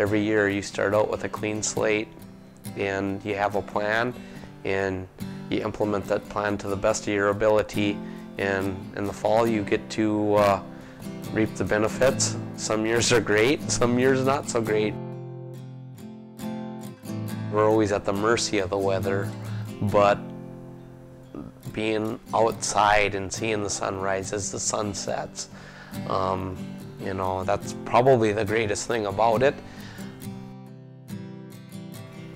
Every year you start out with a clean slate and you have a plan and you implement that plan to the best of your ability, and in the fall you get to reap the benefits. Some years are great, some years not so great. We're always at the mercy of the weather, but being outside and seeing the sunrise as the sun sets, you know, that's probably the greatest thing about it.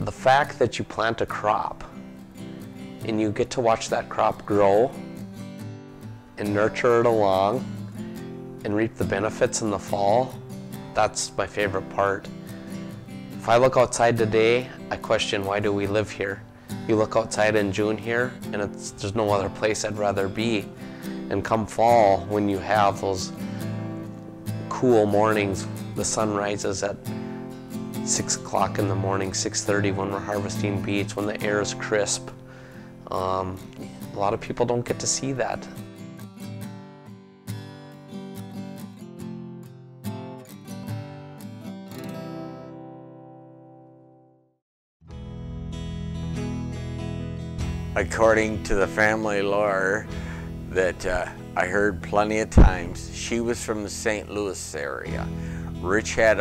The fact that you plant a crop and you get to watch that crop grow and nurture it along and reap the benefits in the fall, that's my favorite part. If I look outside today, I question, why do we live here? You look outside in June here, and there's no other place I'd rather be. And come fall, when you have those cool mornings, the sun rises at 6 o'clock in the morning, 6:30 when we're harvesting beets, when the air is crisp. A lot of people don't get to see that. According to the family lore that I heard plenty of times, she was from the St. Louis area. Rich had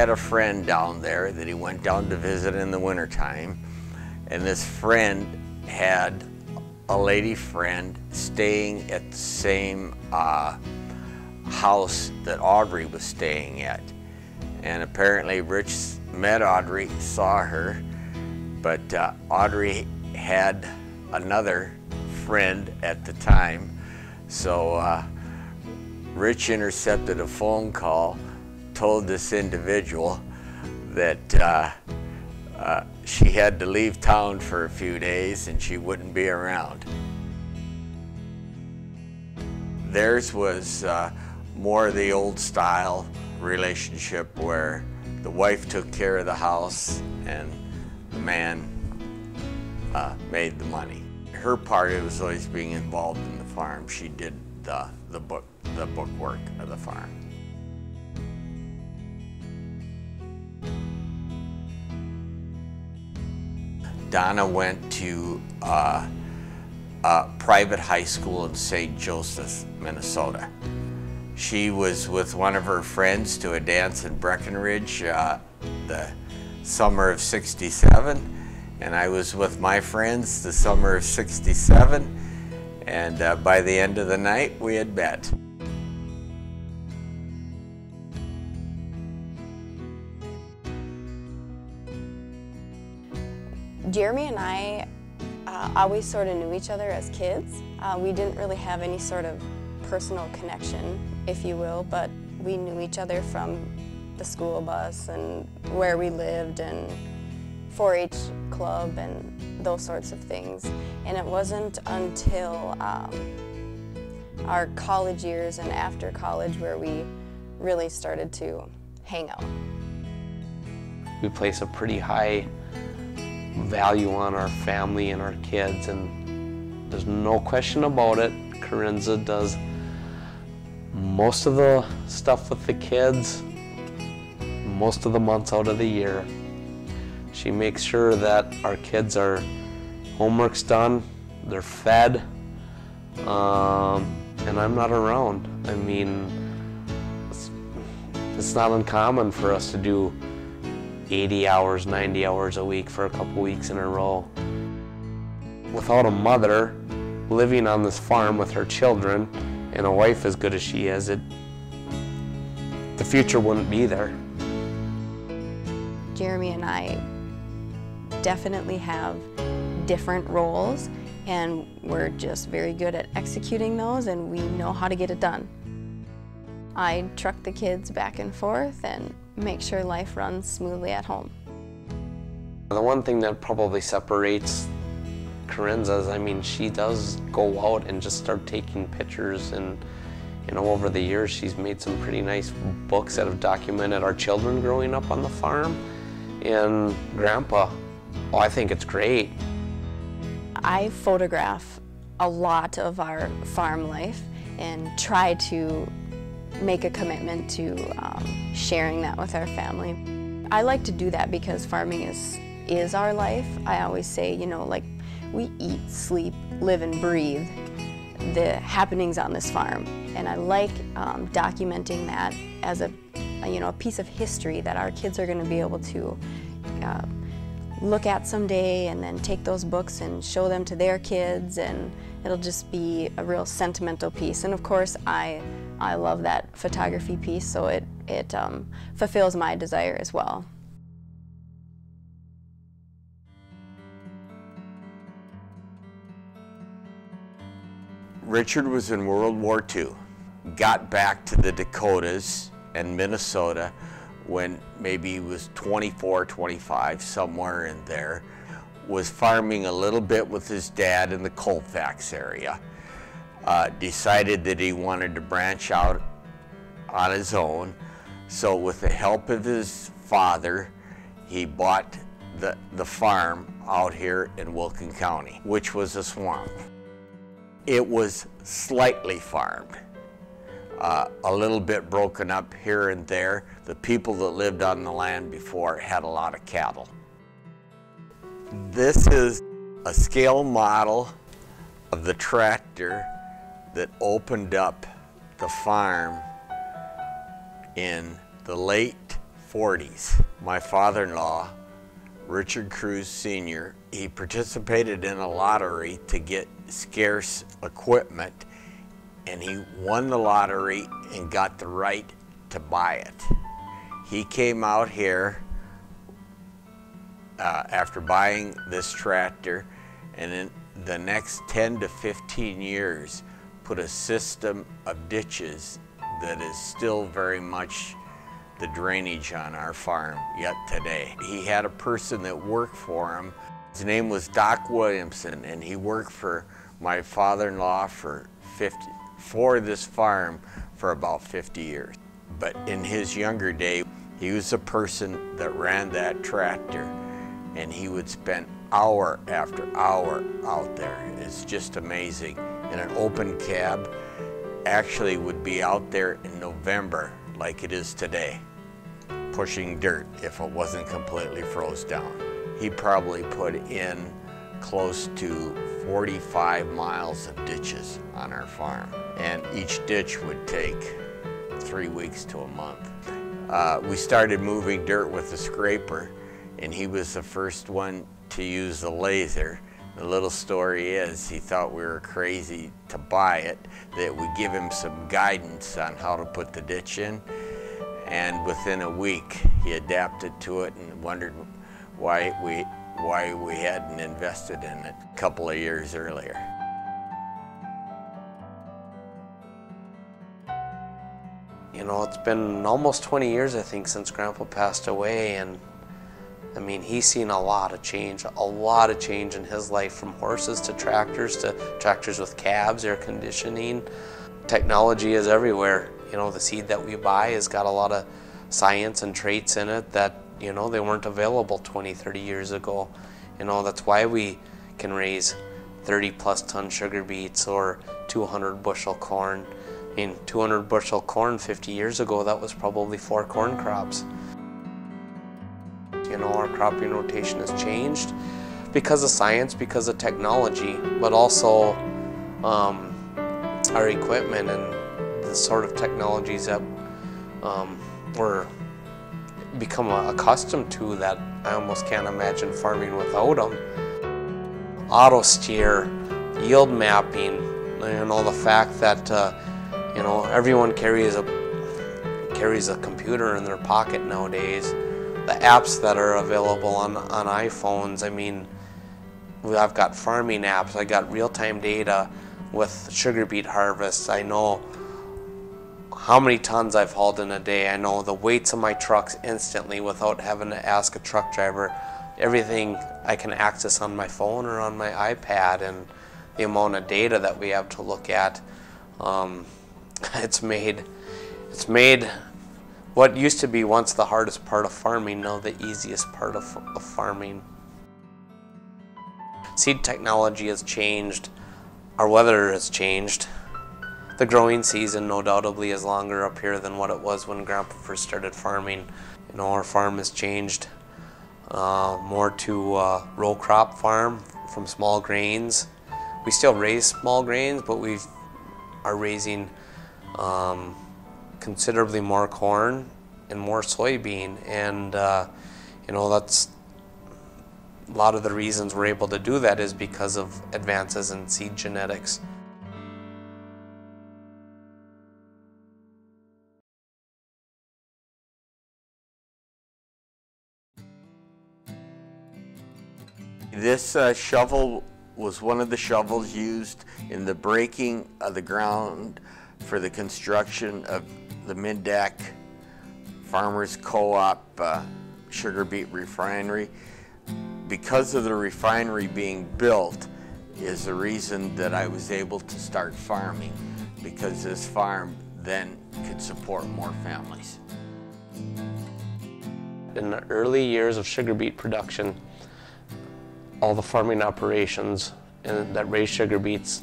a friend down there that he went down to visit in the wintertime, and this friend had a lady friend staying at the same house that Audrey was staying at. And apparently Rich met Audrey, saw her, but Audrey had another friend at the time, so Rich intercepted a phone call, told this individual that she had to leave town for a few days and she wouldn't be around. Theirs was more the old style relationship where the wife took care of the house and the man made the money. Her part, it was always being involved in the farm. She did the book work of the farm. Donna went to a private high school in St. Joseph, Minnesota. She was with one of her friends to a dance in Breckenridge the summer of '67, and I was with my friends the summer of '67, and by the end of the night we had met. Jeremy and I always sort of knew each other as kids. We didn't really have any sort of personal connection, if you will, but we knew each other from the school bus and where we lived and 4-H club and those sorts of things. And it wasn't until our college years and after college where we really started to hang out. We place a pretty high value on our family and our kids, and there's no question about it. Karensa does most of the stuff with the kids most of the months out of the year. She makes sure that our kids are homework's done, they're fed, and I'm not around. I mean, it's not uncommon for us to do 80 hours, 90 hours a week for a couple weeks in a row. Without a mother living on this farm with her children and a wife as good as she is, the future wouldn't be there. Jeremy and I definitely have different roles, and we're just very good at executing those, and we know how to get it done. I truck the kids back and forth and make sure life runs smoothly at home. The one thing that probably separates Karensa is, I mean, she does go out and just start taking pictures, and you know, over the years she's made some pretty nice books that have documented our children growing up on the farm. And Grandpa, oh, I think it's great. I photograph a lot of our farm life and try to make a commitment to sharing that with our family. I like to do that because farming is our life. I always say, you know, like, we eat, sleep, live, and breathe the happenings on this farm. And I like documenting that as a piece of history that our kids are going to be able to look at someday, and then take those books and show them to their kids, and it'll just be a real sentimental piece. And of course, I love that photography piece, so it fulfills my desire as well. Richard was in World War II, got back to the Dakotas and Minnesota when maybe he was 24, 25, somewhere in there, was farming a little bit with his dad in the Colfax area, decided that he wanted to branch out on his own, so with the help of his father, he bought the farm out here in Wilkin County, which was a swamp. It was slightly farmed, a little bit broken up here and there. The people that lived on the land before had a lot of cattle. This is a scale model of the tractor that opened up the farm in the late 40s. My father-in-law, Richard Kruse Sr., he participated in a lottery to get scarce equipment, and he won the lottery and got the right to buy it. He came out here after buying this tractor, and in the next 10 to 15 years put a system of ditches that is still very much the drainage on our farm yet today. He had a person that worked for him. His name was Doc Williamson, and he worked for my father-in-law for this farm for about 50 years. But in his younger day, he was a person that ran that tractor, and he would spend hour after hour out there. It's just amazing. In an open cab, actually would be out there in November like it is today, pushing dirt if it wasn't completely froze down. He probably put in close to 45 miles of ditches on our farm, and each ditch would take 3 weeks to a month. We started moving dirt with a scraper, and he was the first one to use the laser. The little story is he thought we were crazy to buy it, that we give him some guidance on how to put the ditch in, and within a week he adapted to it and wondered why we hadn't invested in it a couple of years earlier. You know, it's been almost 20 years, I think, since Grandpa passed away, and I mean, he's seen a lot of change in his life, from horses to tractors with cabs, air conditioning. Technology is everywhere. You know, the seed that we buy has got a lot of science and traits in it that, you know, they weren't available 20, 30 years ago. You know, that's why we can raise 30-plus ton sugar beets or 200 bushel corn. I mean, 200 bushel corn 50 years ago, that was probably 4 corn crops. You know, our cropping rotation has changed because of science, because of technology, but also our equipment and the sort of technologies that we're become accustomed to, that I almost can't imagine farming without them. Auto steer, yield mapping, you know, the fact that you know, everyone carries a computer in their pocket nowadays. The apps that are available on iPhones, I mean, I've got farming apps, I got real-time data with sugar beet harvests. I know how many tons I've hauled in a day. I know the weights of my trucks instantly without having to ask a truck driver. Everything I can access on my phone or on my iPad, and the amount of data that we have to look at, it's made what used to be once the hardest part of farming now the easiest part of farming. Seed technology has changed, our weather has changed. The growing season no doubtably is longer up here than what it was when Grandpa first started farming. You know, our farm has changed more to a row crop farm from small grains. We still raise small grains, but we are raising considerably more corn and more soybean, and you know, that's a lot of the reasons we're able to do that is because of advances in seed genetics. This shovel was one of the shovels used in the breaking of the ground for the construction of the Mid-Deck Farmers Co-op sugar beet refinery. Because of the refinery being built is the reason that I was able to start farming, because this farm then could support more families. In the early years of sugar beet production, all the farming operations that raised sugar beets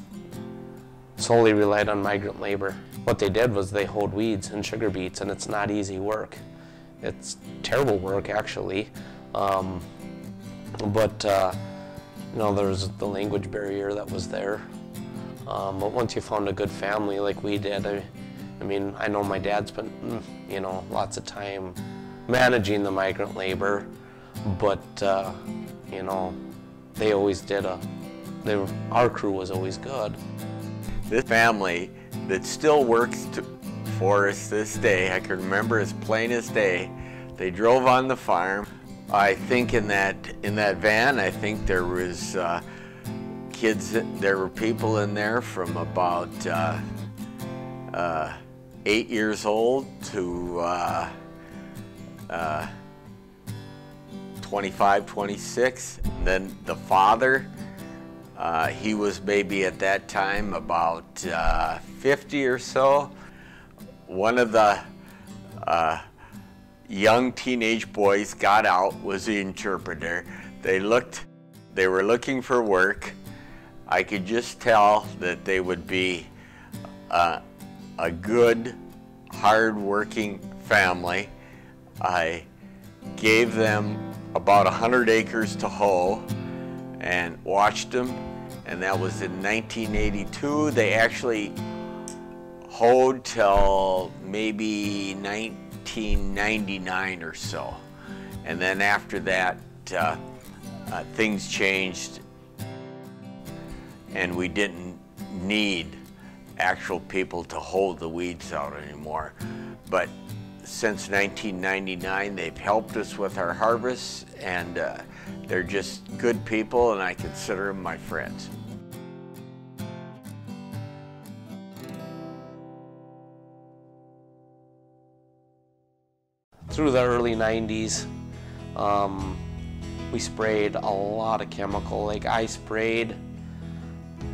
solely relied on migrant labor. What they did was they hoed weeds in sugar beets, and it's not easy work. It's terrible work, actually. But you know, there's the language barrier that was there. But once you found a good family like we did, I mean, I know my dad spent, you know, lots of time managing the migrant labor, but you know, they always did our crew was always good. This family that still works for us this day, I can remember as plain as day, they drove on the farm. I think in that van, I think there was kids, there were people in there from about 8 years old to 25, 26. And then the father, he was maybe at that time about 50 or so. One of the young teenage boys got out, was the interpreter. They were looking for work. I could just tell that they would be a good, hard-working family. I gave them about 100 acres to hoe and watched them, and that was in 1982. They actually hoed till maybe 1999 or so, and then after that things changed and we didn't need actual people to hold the weeds out anymore. But since 1999 they've helped us with our harvests, and they're just good people, and I consider them my friends. Through the early 90s, we sprayed a lot of chemical. Like, I sprayed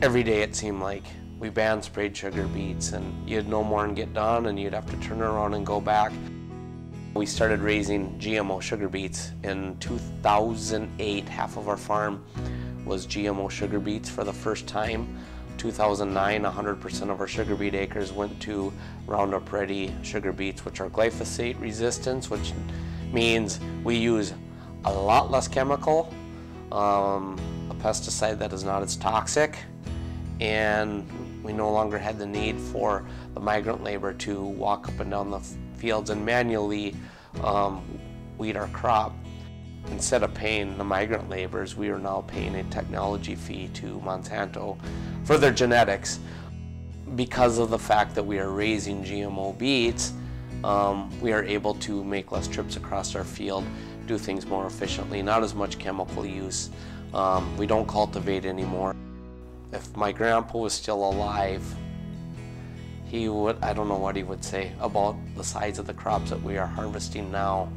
every day, it seemed like. We band sprayed sugar beets, and you'd no more and get done, and you'd have to turn around and go back. We started raising GMO sugar beets in 2008. Half of our farm was GMO sugar beets for the first time. 2009, 100% of our sugar beet acres went to Roundup Ready sugar beets, which are glyphosate resistant, which means we use a lot less chemical, a pesticide that is not as toxic, and we no longer had the need for the migrant labor to walk up and down the fields and manually weed our crop. Instead of paying the migrant laborers, we are now paying a technology fee to Monsanto for their genetics. Because of the fact that we are raising GMO beets, we are able to make less trips across our field, do things more efficiently, not as much chemical use. We don't cultivate anymore. If my grandpa was still alive, he would, I don't know what he would say about the size of the crops that we are harvesting now.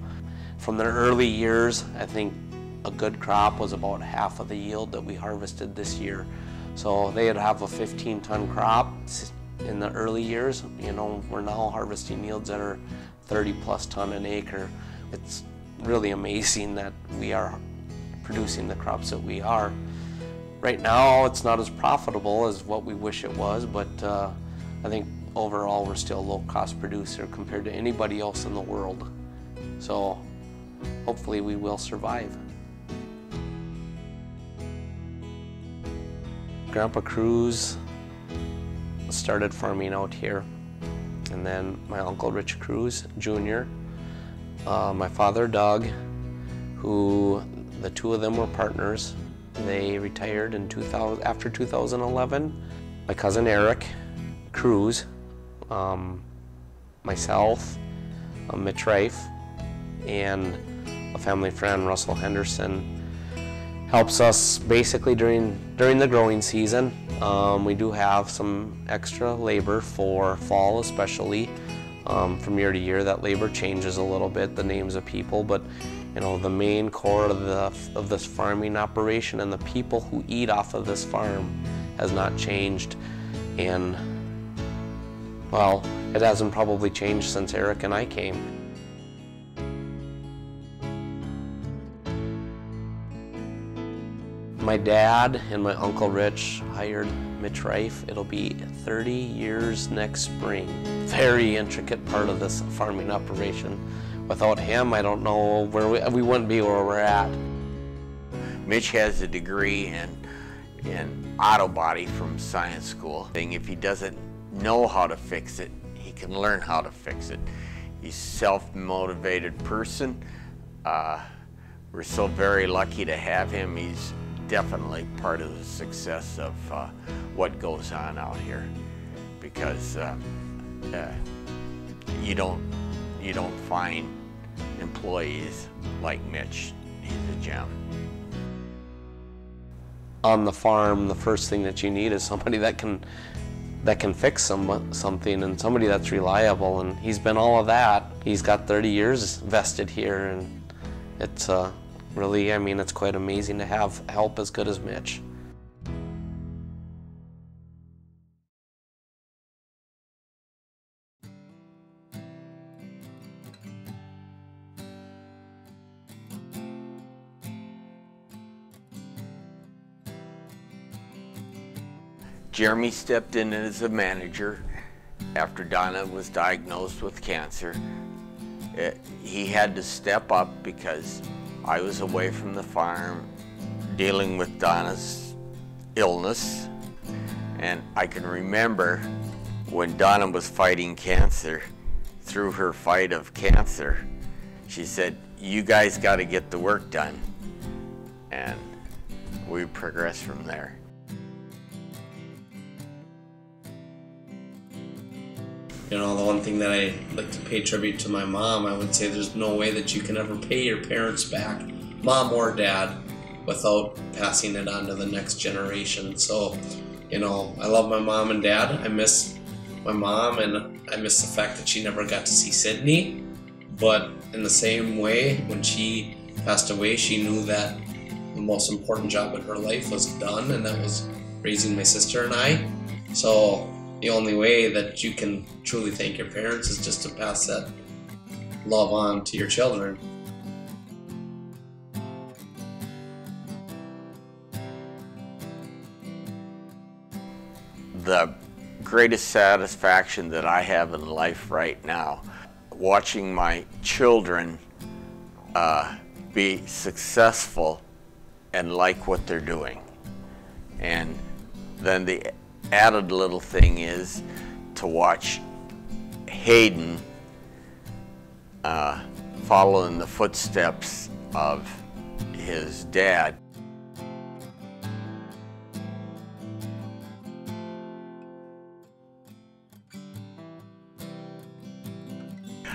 From their early years, I think a good crop was about half of the yield that we harvested this year. So they'd have a 15-ton crop in the early years. You know, we're now harvesting yields that are 30+ ton an acre. It's really amazing that we are producing the crops that we are. Right now, it's not as profitable as what we wish it was, but I think overall we're still a low-cost producer compared to anybody else in the world. So hopefully we will survive. Grandpa Kruse started farming out here, and then my uncle Rich Kruse Jr., my father Doug, who the two of them were partners. They retired in after 2011. My cousin Eric Kruse, myself, Mitch and a family friend, Russell Henderson, helps us basically during the growing season. We do have some extra labor for fall, especially. From year to year, that labor changes a little bit, the names of people, but you know, the main core of this farming operation and the people who eat off of this farm has not changed. And well, it hasn't probably changed since Eric and I came. My dad and my Uncle Rich hired Mitch. It'll be 30 years next spring. Very intricate part of this farming operation. Without him, I don't know where we wouldn't be where we're at. Mitch has a degree in auto body from science school. If he doesn't know how to fix it, he can learn how to fix it. He's a self-motivated person. We're so very lucky to have him. He's definitely part of the success of what goes on out here, because you don't find employees like Mitch. He's a gem. On the farm, the first thing that you need is somebody that can fix something, and somebody that's reliable, and he's been all of that. He's got 30 years vested here, and it's really, I mean, it's quite amazing to have help as good as Mitch. Jeremy stepped in as a manager after Donna was diagnosed with cancer. He had to step up because I was away from the farm dealing with Donna's illness. And I can remember when Donna was fighting cancer, through her fight of cancer, she said, "You guys got to get the work done." And we progressed from there. You know, the one thing that I like to pay tribute to my mom, I would say there's no way that you can ever pay your parents back, mom or dad, without passing it on to the next generation. So, you know, I love my mom and dad. I miss my mom, and I miss the fact that she never got to see Sydney. But in the same way, when she passed away, she knew that the most important job in her life was done, and that was raising my sister and I. So the only way that you can truly thank your parents is just to pass that love on to your children. The greatest satisfaction that I have in life right now, watching my children be successful and like what they're doing. And then the added little thing is to watch Hayden follow in the footsteps of his dad.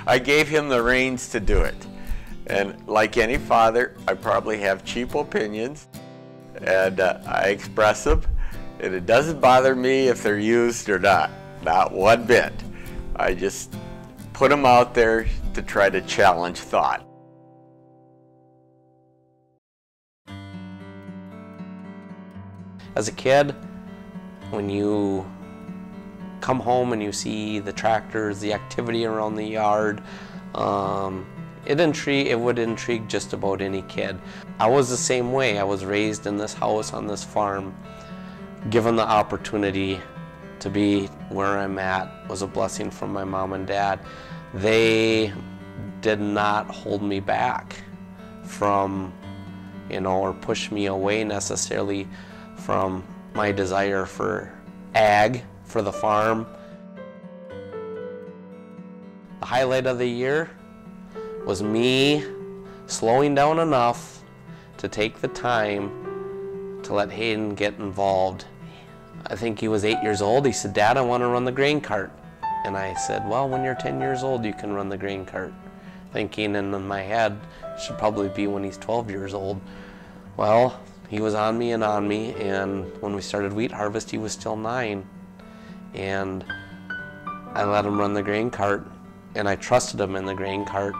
I gave him the reins to do it. And like any father, I probably have cheap opinions, and I express them. And it doesn't bother me if they're used or not one bit. I just put them out there to try to challenge thought. As a kid, when you come home and you see the tractors, the activity around the yard, it would intrigue just about any kid. I was the same way. I was raised in this house on this farm, given the opportunity to be where I'm at was a blessing from my mom and dad. They did not hold me back from, or push me away necessarily from my desire for ag, for the farm. The highlight of the year was me slowing down enough to take the time to let Hayden get involved. I think he was 8 years old. He said, "Dad, I want to run the grain cart." And I said, "Well, when you're 10 years old, you can run the grain cart." Thinking in my head, it should probably be when he's 12 years old. Well, he was on me, and when we started wheat harvest, he was still 9. And I let him run the grain cart, and I trusted him in the grain cart.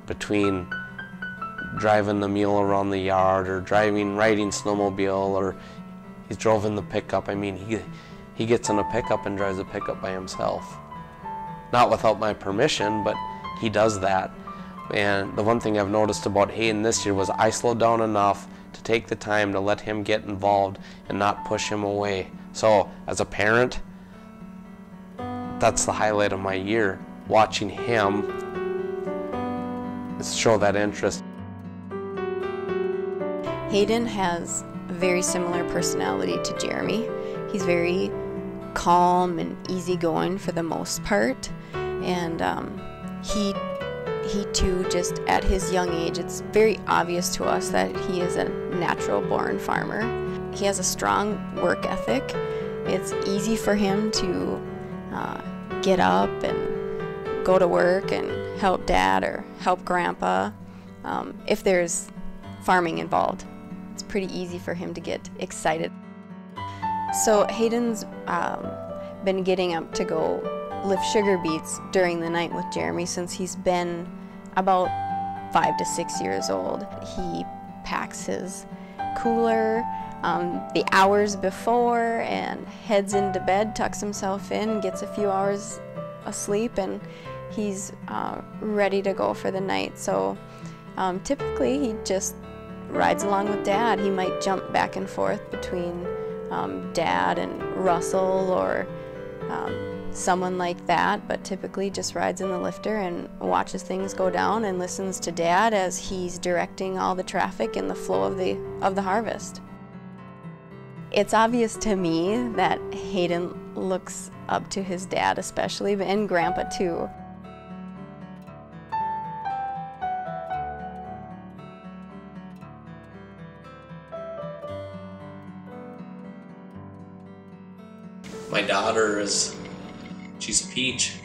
Between driving the mule around the yard or riding snowmobile, or he's drove in the pickup. I mean, he gets in a pickup and drives a pickup by himself. Not without my permission, but he does that. And the one thing I've noticed about Hayden this year was I slowed down enough to take the time to let him get involved and not push him away. So as a parent, that's the highlight of my year, watching him show that interest. Hayden has a very similar personality to Jeremy. He's very calm and easygoing for the most part, and he too, just at his young age, it's very obvious to us that he is a natural-born farmer. He has a strong work ethic. It's easy for him to get up and go to work and help Dad or help Grandpa. If there's farming involved, it's pretty easy for him to get excited. So Hayden's been getting up to go lift sugar beets during the night with Jeremy since he's been about 5 to 6 years old. He packs his cooler the hours before and heads into bed, tucks himself in, gets a few hours of sleep, and he's ready to go for the night. So typically he just rides along with Dad. He might jump back and forth between Dad and Russell or someone like that, but typically just rides in the lifter and watches things go down and listens to Dad as he's directing all the traffic and the flow of the harvest. It's obvious to me that Hayden looks up to his dad especially, and Grandpa too. My daughter she's a peach,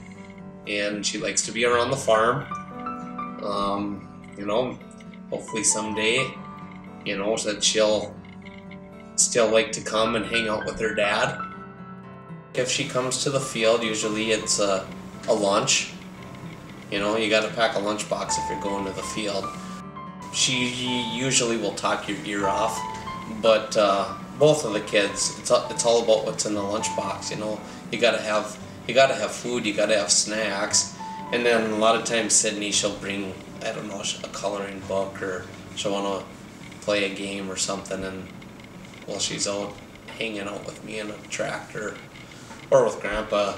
and she likes to be around the farm. Hopefully someday, that she'll still like to come and hang out with her dad. If she comes to the field, usually it's a lunch. You gotta pack a lunchbox if you're going to the field. She usually will talk your ear off, but both of the kids, it's all about what's in the lunchbox. You gotta have food, you gotta have snacks, and then a lot of times Sydney, she'll bring, a coloring book, or she'll want to play a game or something, and while she's out hanging out with me in a tractor or with Grandpa.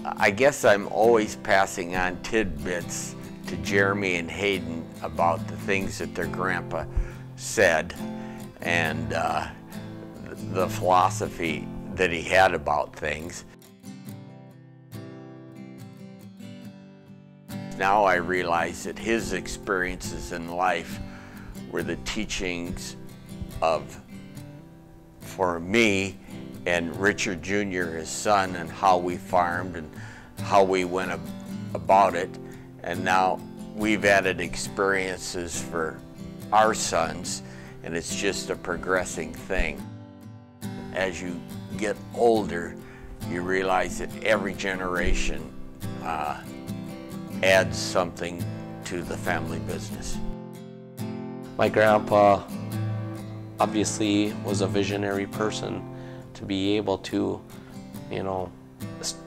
I guess I'm always passing on tidbits to Jeremy and Hayden about the things that their grandpa said and the philosophy that he had about things. Now I realize that his experiences in life were the teachings for me and Richard Jr., his son, and how we farmed and how we went about it. And now we've added experiences for our sons, and it's just a progressing thing. As you get older, you realize that every generation adds something to the family business. My grandpa obviously was a visionary person to be able to,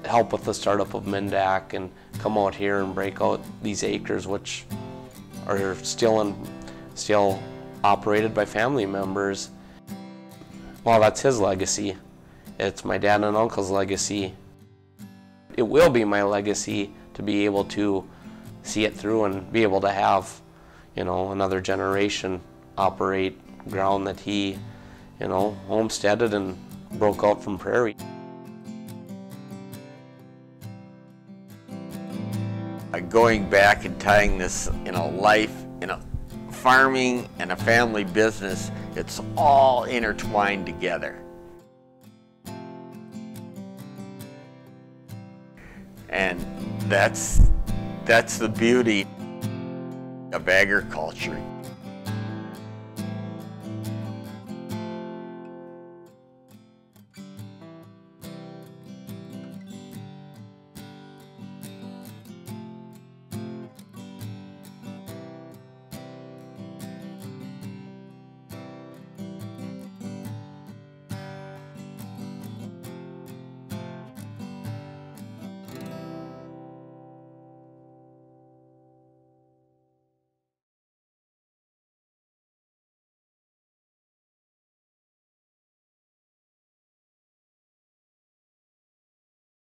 help with the startup of Mendak and come out here and break out these acres, which are still operated by family members. Well, that's his legacy. It's my dad and uncle's legacy. It will be my legacy to be able to see it through and be able to have, you know, another generation operate ground that he, you know, homesteaded and broke out from prairie. Going back and tying this in a life, in a farming and a family business, it's all intertwined together. And that's the beauty of agriculture.